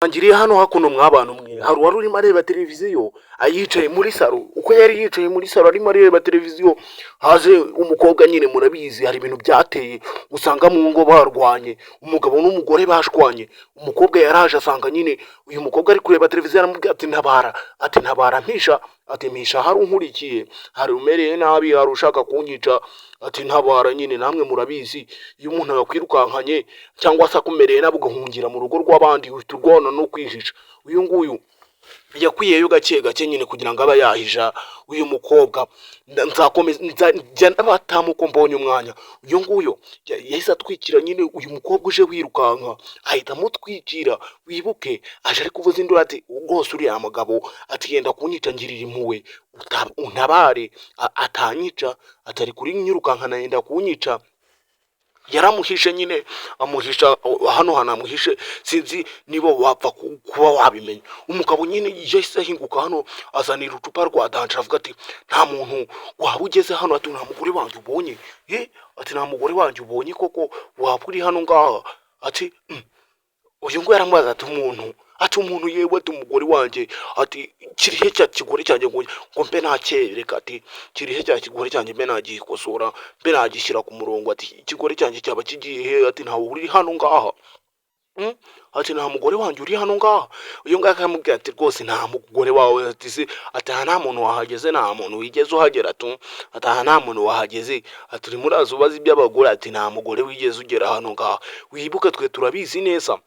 Angiriye hano hakuno mw'abantu mwe hari uwari urimo areba televiziyo ayicaye muri saro, uko yari yicaye muri saro arimo areba televiziyo haje umukobwa. Nyine murabizi hari ibintu byateye usanga mu ngo barwanye, umugabo n'umugore bashwanye. Umukobwa yaraje asanga nyine uyu mukobwa ari kureba televiziyo, aramubwira ati ntabara, ati ntabara mpisha, ati mpisha hari unkurikiye, hari umereye nabi, hari ushaka kunyica, ati ntabara. Nyine namwe murabizi iyo umuntu yakwirukankanye cyangwa se akumereye nabi ugahungira mu rugo rw'abandi uhita urwana no kwihisha. Uyu nguyu yakwiyeyo gake gake nyine kugira ngo abe yahisha uyu mukobwa. Nzakomeza njya n'abatamu uko mbonye umwanya. Uyu nguyu yahise atwikira nyine uyu mukobwa uje wirukanka, ahita amutwikira. Wibuke aje ari kuvuza induru ati rwose uriya mugabo ati yenda kunyica ngirira impuhwe, untabare atanyica, atari kuri nyirukankana yenda kunyica. Yaramuhishe nyine amuhisha hano hanamuhishe, sinzi niba wapfa kuba wabimenya. Umugabo nyine yahise ahinguka hano azanira ucupa rwa danje, avuga ati nta muntu waba ugeze hano, ati nta mugore wanjye ubonye, ati nta mugore wanjye ubonye koko waba uri hano ngaha. Ati uyu nguyu aramubaza ati umuntu yewe, ati umugore wanjye, ati kirihe cya kigore cyanjye ngo mbe nakereka, ati kirihe cya kigore cyanjye mbe nagikosora, mbe nagishyira ku murongo, ati ikigore cyanjye cyaba kigiye he, ati ntawe uri hano ngaha. Ati nta mugore wanjye uri hano ngaha. Uyu nguyu akamubwira ati rwose nta mugore wawe, ati se ati nta muntu wahageze, nta muntu wigeze uhagera tu, ati nta muntu wahageze, ati uri murazi ubazi iby'abagore, ati nta mugore wigeze ugera hano ngaha. Wibuke twe turabizi neza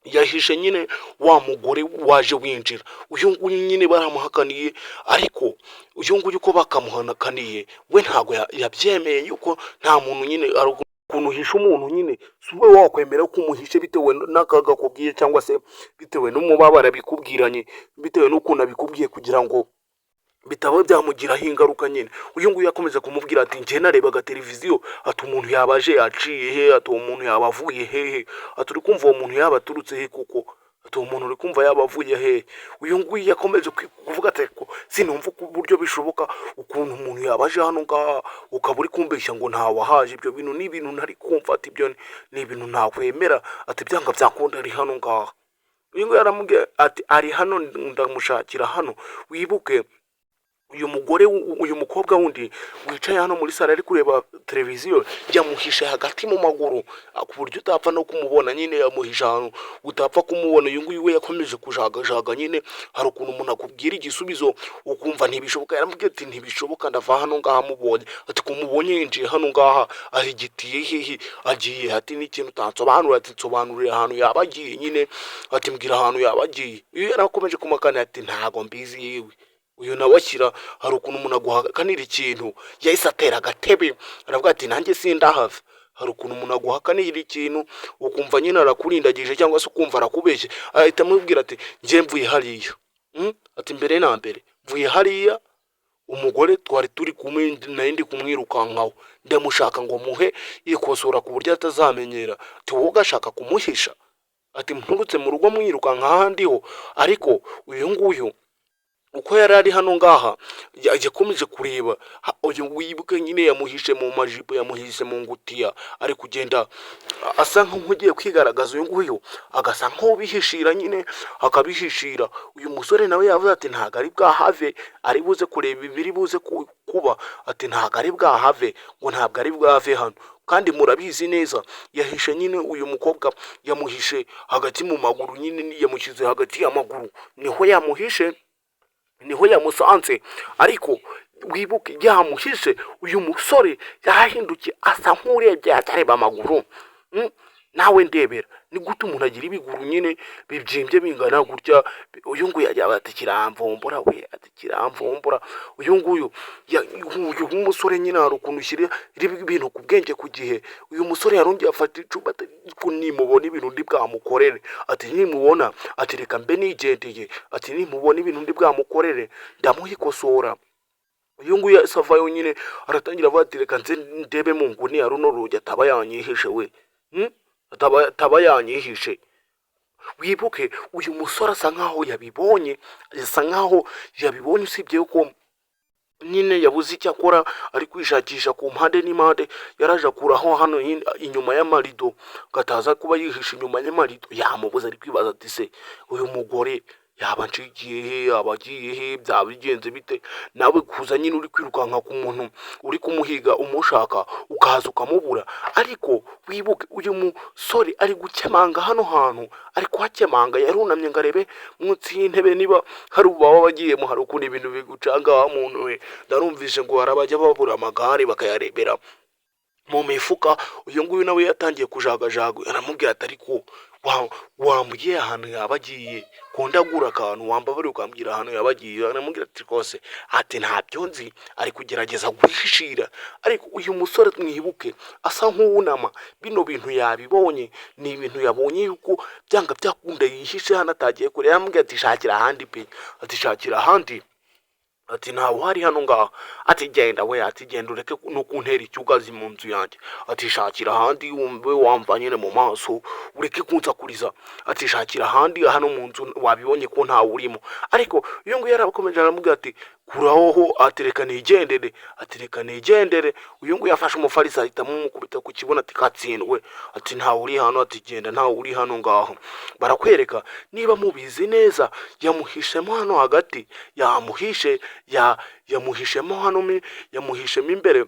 yahishe nyine wa mugore waje winjira. Uyu nguyu nyine baramuhakaniye, ariko uyu nguyu uko bakamuhanakaniye we ntago yabyemeye yuko nta muntu nyine ari ukuntu uhisha umuntu nyine si we wakwemera ko umuhishe bitewe n'akaga kubwiye, cyangwa se bitewe n'umubabaro bikubwiranye, bitewe n'ukuntu abikubwiye kugira ngo bitaba byamugiraho ingaruka nyine. Uyu nguyu yakomeje kumubwira ati njye narebaga televiziyo, ati umuntu yabaje yaciye he, ati uwo muntu yabavuye hehe, ati uri kumva uwo muntu yaba aturutse he kuko, ati uwo muntu uri kumva yaba avuye he. Uyu nguyu yakomeje kuvuga ati sinumva uburyo bishoboka ukuntu umuntu yabaje hano ngaha ukaba uri kumbeshya ngo ntawahaje. Ibyo bintu ni ibintu ntari kumva, ati ibyo ni ibintu ntakwemera, ati byanga byakunda ari hano ngaha. Uyu nguyu yaramubwiye ati ari hano ndamushakira hano. Wibuke uyu mukobwa wundi wicaye hano muri sare ari kureba televiziyo yamuhishe hagati mu maguru ku buryo utapfa no kumubona. Nyine yamuhisha ahantu utapfa kumubona. Uyu nguyu we yakomeje kujagajaga nyine, hari ukuntu umuntu akubwira igisubizo ukumva ntibishoboka. Yaramubwiye ati ntibishoboka ndava hano ngaha mubonye, ati kumubonye yinjiye hano ngaha ahigitiye hehe agiye, ati n'ikintu utansobanurira, ati nsobanurira ahantu yaba agiye nyine, ati mbwira ahantu yaba agiye. Iyo yarakomeje kumakana ati ntago mbizi yewe. Uyu nawe ashyira hari ukuntu umuntu aguhakanira ikintu yahise atera agatebe aravuga ati nanjye sindahava. Hari ukuntu umuntu aguhakanira ikintu ukumva nyine arakurindagije cyangwa se ukumva arakubeshye, ahita amubwira ati njye mvuye hariya, ati mbere na mbere mvuye hariya, umugore twari turi kumwe nayo ndi kumwirukankaho ndamushaka ngo muhe yikosora ku buryo atazamenyera, ati wowe ugashaka kumuhisha, ati mpunutse mu rugo mwirukanka ahandiho. Ariko uyu nguyu uko yari ari hano ngaha yakomeje kureba. Uyu wibuke nyine yamuhishe mu majipo, yamuhishe mu ngutiya, ari kugenda asa nk'ugiye kwigaragaza. Uyu nguyu agasa nk'ubihishira nyine akabihishira. Uyu musore nawe yavuze ati ntago ari bwahave, ari buze kureba ibiri buze kuba, ati ntago ari bwahave, ngo ntabwo ari bwave hano. Kandi murabizi neza yahishe nyine uyu mukobwa yamuhishe hagati mu maguru, nyine yamushyize hagati y'amaguru, niho yamuhishe, niho yamusanze. Ariko wibuke yamuhishe uyu musore yahindukiye asa nk'urebye atareba amaguru. Nawe ndebera ni gute umuntu agira ibiguru nyine bibyimbye bingana gutya. Uyu nguyu yajya ati kiramvumbura we, ati kiramvumbura. Uyu nguyu umusore nyine hari ukuntu ushyira ibintu ku bwenge ku gihe. Uyu musore yarongeye afata icupa ati nimubona ibintu ndi bwamukorere, ati nimubona, ati reka mbe nigendeye, ati nimubona ibintu ndi bwamukorere ndamuhikosora. Uyu nguyu savayo nyine aratangira avuga ati reka nze ndebe mu nguni ya runo rugi ataba yanyihishe we, ataba yanyihishe. Wibuke uyu musore asa nkaho yabibonye, asa nkaho yabibonye, usibye yuko nyine yabuze icyo akora ari kwishakisha ku mpande n'impande, yaraje akuraho hano inyuma y'amarido, gataza kuba yihishe inyuma y'amarido, yamubuze ari kwibaza ati se uyu mugore yaba nshigiye he, yaba agiye he, byaba bigenze bite? Nawe kuza nyine uri kwirukanka ku muntu uri kumuhiga umushaka, ukaza ukamubura. Ariko wibuke uyu musore ari gukemanga hano hantu, ari kuhakemanga, yarunamye ngo arebe munsi y'intebe niba hari ubaba bagiyemo, hari ukuntu ibintu bigucanga wa muntu we. Ndarumvise ngo hari abajya babura amagare bakayarebera mu mifuka. Uyu nguyu nawe yatangiye kujagajaga, aramubwira ati ariko wambwiye ahantu yaba agiye, kondagura akantu wambabare ukambwira ahantu yaba agiye. Aramubwira ati rwose, ati ntabyo nzi, ari kugerageza guhishira. Ariko uyu musore mwibuke asa nk'uwunama, bino bintu yabibonye, ni ibintu yabonye yuko byanga byakunda yihishe hano atagiye kure. Aramubwira ati shakira ahandi pe, ati shakira ahandi, ati ntawe uhari hano ngaha, ati genda we, ati genda ureke no kuntera icyugazi mu nzu yanjye, ati shakira ahandi wumve wamva nyine mu maso, ureke kunsakuriza, ati shakira ahandi, hano mu nzu wabibonye ko ntawe urimo. Ariko uyu nguyu yarakomeje aramubwira ati kuraho, ati reka nigendere, ati reka nigendere. Uyu nguyu yafashe umufariso ahita amukubita ku kibuno ati katsindwe, ati ntawe uri hano, ati genda ntawe uri hano ngaho. Barakwereka niba mubizi neza, yamuhishemo hano hagati, yamuhishe yamuhishemo hano, yamuhishemo imbere,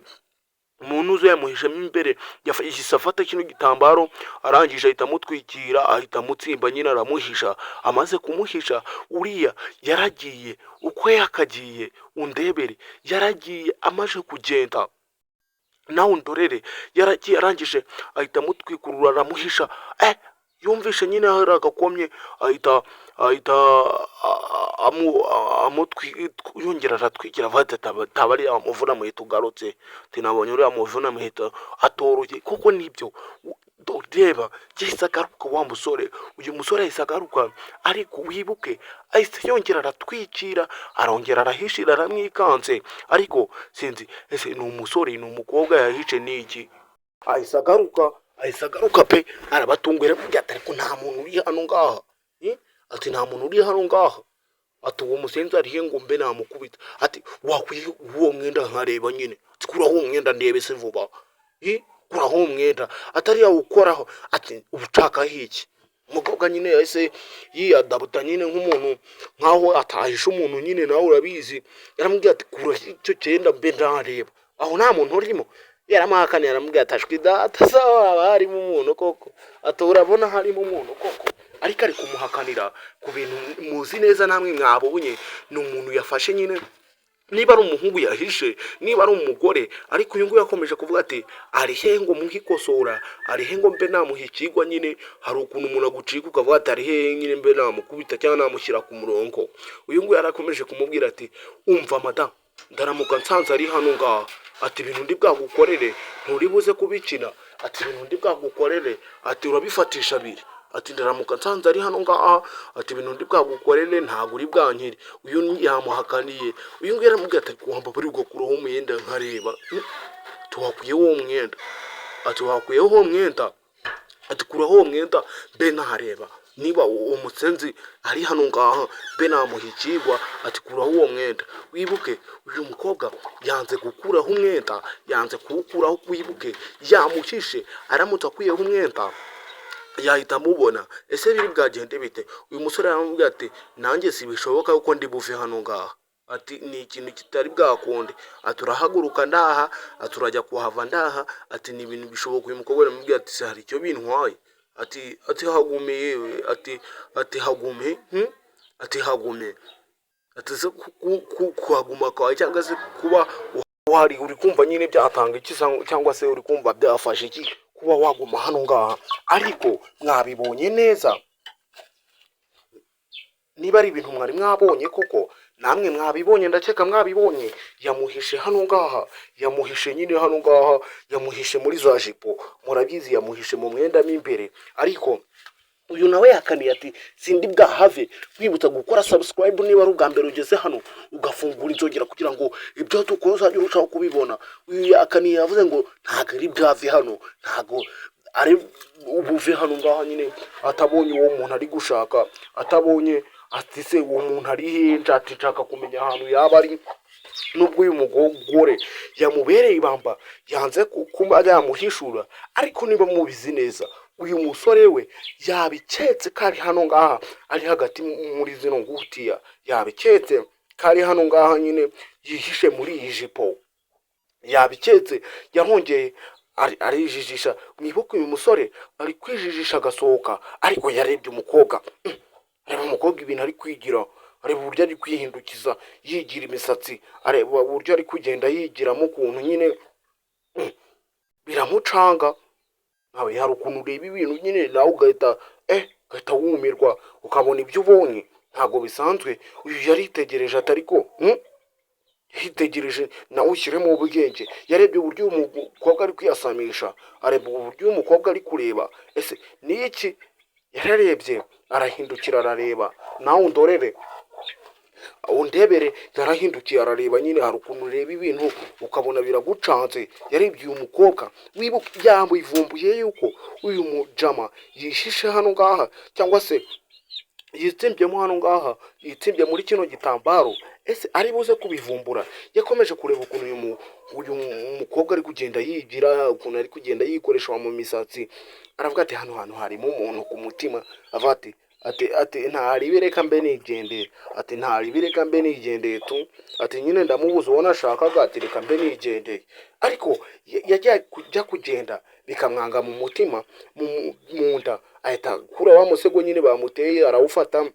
umuntu uzi yamuhishemo imbere. Yahise afata kino gitambaro, arangije ahita amutwikira, ahita amutsimba nyine aramuhisha. Amaze kumuhisha, uriya yaragiye uko yakagiye, undebere, yaragiye amaze kugenda nawe undorere, yaragiye arangije ahita amutwikurura aramuhisha. Yumvishe nyine hari agakomye, ahita yongera aratwikira avuga ati taba ari amuvuna muhita ugarutse, ati nabonye uriya muvuna muhita atoroye. kuko nibyo reba, yahise agaruka wa musore, uyu musore yahise agaruka. Ariko wibuke ahise yongera aratwikira, arongera arahishira, aramwikanze. Ariko sinzi ese ni umusore ni umukobwa yahishe niki, ahise agaruka pe, arabatungwira kugira ati ariko nta muntu uri hano ngaha, ati nta muntu uri hano ngaha, ati uwo musenzi arihe ngo mbe namukubita, ati wakwiye uwo mwenda nkareba nyine, ati kuraho umwenda ndebe se vuba, kuraho umwenda, atari yawukoraho, ati ubucaka hiki. Umukobwa nyine yahise yiyadabuta nyine nk'umuntu nkaho atahisha umuntu nyine, nawe urabizi. Yaramubwira ati kura icyo cyenda mbe ndareba, aho nta muntu urimo. Yaramahakaniye aramubwira ati ashwi data sawa, haba harimo umuntu koko, ati urabona harimo umuntu koko. Ariko ari kumuhakanira ku bintu muzi neza namwe mwabonye, ni umuntu yafashe nyine, niba ari umuhungu yahishe, niba ari umugore. Ariko uyu nguyu yakomeje kuvuga ati arihe ngo muhikosora, arihe ngo mbe namuhikigwa nyine. Hari ukuntu umuntu agucika ukavuga ati arihe nyine mbe namukubita cyangwa namushyira ku murongo. Uyu nguyu yarakomeje kumubwira ati umva madamu, ndaramuka nsanze ari hano ngaha, ati ibintu ndi bwagukorere nturi buze kubikina, ati ibintu ndi bwagukorere, ati urabifatisha abiri, ati ndaramuka nsanze ari hano ngaha, ati ibintu ndi bwagukorere ntabwo uri bwankire. Uyu yamuhakaniye. Uyu nguyu yaramubwira ati kuhamba bari gukuraho umwenda nkareba, tuhakuyeho uwo mwenda, ati wakuyeho uwo mwenda, ati kuraho uwo mwenda mbe ntareba niba uwo musenzi ari hano ngaha, mbe namuhikigwa, ati kuraho uwo mwenda. Wibuke uyu mukobwa yanze gukuraho umwenda, yanze kuwukuraho. Wibuke yamuhishe, aramutse akuyeho umwenda yahita amubona. Ese biri bwagende bite? Uyu musore yaramubwira ati nanjye si bishoboka kuko ndi buve hano ngaha, ati ni ikintu kitari bwakunde, ati urahaguruka ndaha, ati urajya kuhava ndaha, ati ni ibintu bishoboka. Uyu mukobwa yaramubwira ati se hari icyo bintwaye, ati hagume yewe, ati hagume, ati hagume, ati se kuhaguma kwawe cyangwa se kuba wari uri kumva nyine byatanga iki, cyangwa se uri kumva byafashe iki kuba waguma hano ngaha. Ariko mwabibonye neza, niba ari ibintu mwari mwabonye koko namwe mwabibonye, ndakeka mwabibonye. Yamuhishe hano ngaha, yamuhishe nyine hano ngaha, yamuhishe muri za jipo, murabizi yamuhishe mu mwenda imbere. Ariko uyu nawe yakaniye ati sindi bwahave. Wibutsa gukora subscribe niba ari ubwa mbere ugeze hano, ugafungura inzogera kugira ngo ibyo dukora uzajye urushaho kubibona. Uyu yakaniye yavuze ngo ntago ari bwave hano, ntago ari ubuve hano ngaha nyine, atabonye uwo muntu ari gushaka, atabonye ati se uwo muntu ari he, nshaka kumenya ahantu yaba ari. nubwo uyu mugore yamubereye ibamba yanze kuba yamuhishura, ariko niba mubizi neza uyu musore we yabiketse ko ari hano ngaha ari hagati muri zino ngutiya, yabiketse ko ari hano ngaha nyine yihishe muri iyi jipo, yabiketse yarongeye arijijisha. Mwibuke uyu musore ari kwijijisha agasohoka, ariko yarebye umukobwa, areba umukobwa ibintu ari kwigira, areba uburyo ari kwihindukiza yigira imisatsi, areba uburyo ari kugenda yigiramo ukuntu nyine biramucanga. Nawe hari ukuntu ureba ibintu nyine nawe ugahita wumirwa ukabona ibyo ubonye ntabwo bisanzwe. Uyu yaritegereje atariko yitegereje nawe ushyiremo ubwenge, yarebye uburyo uyu mukobwa ari kwiyasamisha, areba uburyo uyu mukobwa ari kureba, ese ni iki? Yararebye arahindukira arareba, nawe undorere undebere. Yarahindukiye arareba nyine, hari ukuntu ureba ibintu ukabona biragucanze. Yarebye uyu mukobwa, wibuka yamuvumbuye yuko uyu mujama yishishe hano ngaha, cyangwa se yitsimbyemo hano ngaha, yitsimbye muri kino gitambaro. Ese ari buze kubivumbura? Yakomeje kureba ukuntu uyu mukobwa ari kugenda yigira, ukuntu ari kugenda yikoresha mu misatsi, aravuga ati hano hantu harimo umuntu ku mutima. Avuga ati ntaribireka mbe nigendeye, ati ntaribireka mbe nigendeye tu, ati nyine ndamubuza uwo nashakaga, ati reka mbe nigendeye. Ariko yagiye kujya kugenda bikamwanga mu mutima, mu nda, ahita kura wa musego nyine bamuteye arawufata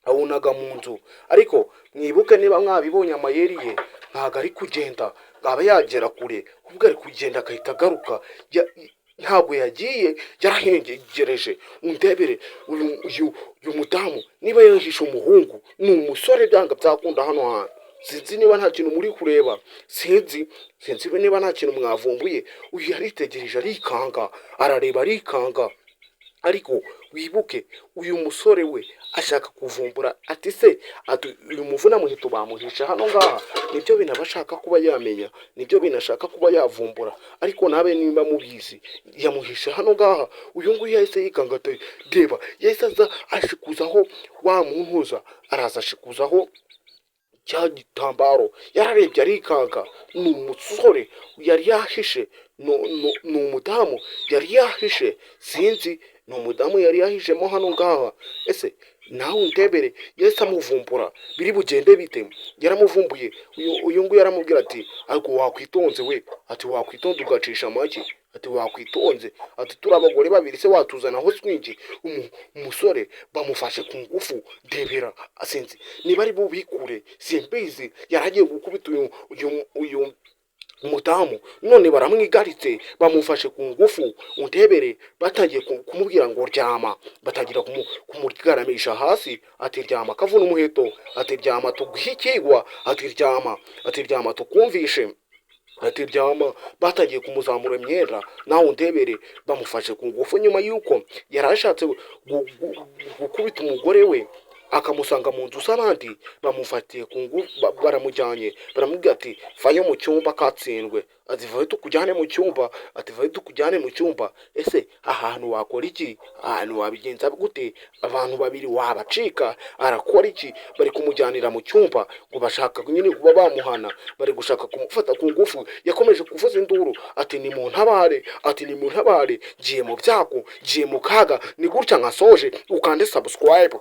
awunaga mu nzu. Ariko mwibuke niba mwabibonye amayeri ye, ntago ari kugenda ngaba yagera kure, ubwo ari kugenda agahita agaruka. Ntabwo yagiye, yarahengereje. Undebere uyu mudamu niba yahishe umuhungu, ni umusore byanga byakunda hano hantu. Sinzi niba nta kintu muri kureba, sinzi niba nta kintu mwavumbuye. Uyu yaritegereje arikanga, arareba arikanga. Ariko wibuke uyu musore we ashaka kuvumbura, ati se uyu muvuna muhito bamuhisha hano ngaha. Nibyo binabashaka kuba yamenya, nibyo binashaka kuba yavumbura. Ariko nabe niba mubizi yamuhisha hano ngaha. Uyu nguyu yahise yikanga ati reba, yahise aza ashikuzaho wa muntuza, araza ashikuzaho cya gitambaro. Yararebye arikanga, ni umusore yari yahishe, ni umudamu yari yahishe, sinzi ni umudamu yari yahishemo hano ngaha. Ese nawe undebere, yahise amuvumbura, biri bugende bite? Yaramuvumbuye. Uyu nguyu yaramubwira ati ariko wakwitonze we, ati wakwitonze ugacisha make, ati wakwitonze, ati turi abagore babiri se watuzanaho swingi. Umusore bamufashe ku ngufu, ndebera asinzi niba ari bubikure simbizi. Yaragiye gukubita uyu umudamu, none baramwigaritse bamufashe ku ngufu. Undebere batangiye kumubwira ngo ryama, batangira kumurgaramisha hasi, ati ryama kavuna umuheto, ati ryama tuguhikigwa, ati ryama tukumvishe, ati ryama. Batangiye kumuzamura imyenda, nawe undebere bamufashe ku ngufu. Nyuma yuko yarashatse gukubita umugore we akamusanga mu nzu z'abandi, bamufatiye ku ngufu, baramujyanye, baramubwira ati vayo mu cyumba katsindwe, ati vayo tukujyane mu cyumba, ati vayo tukujyane mu cyumba. Ese ahantu wakora iki? Ahantu wabigenza gute? Abantu babiri wabacika? Arakora iki? Bari kumujyanira mu cyumba ngo bashaka nyine kuba bamuhana, bari gushaka kumufata ku ngufu. Yakomeje kuvuza induru ati ni mu ntabare, ati ni mu ntabare, ngiye mu byago, ngiye mu kaga. Ni gutya nkasoje, ukande subscribe.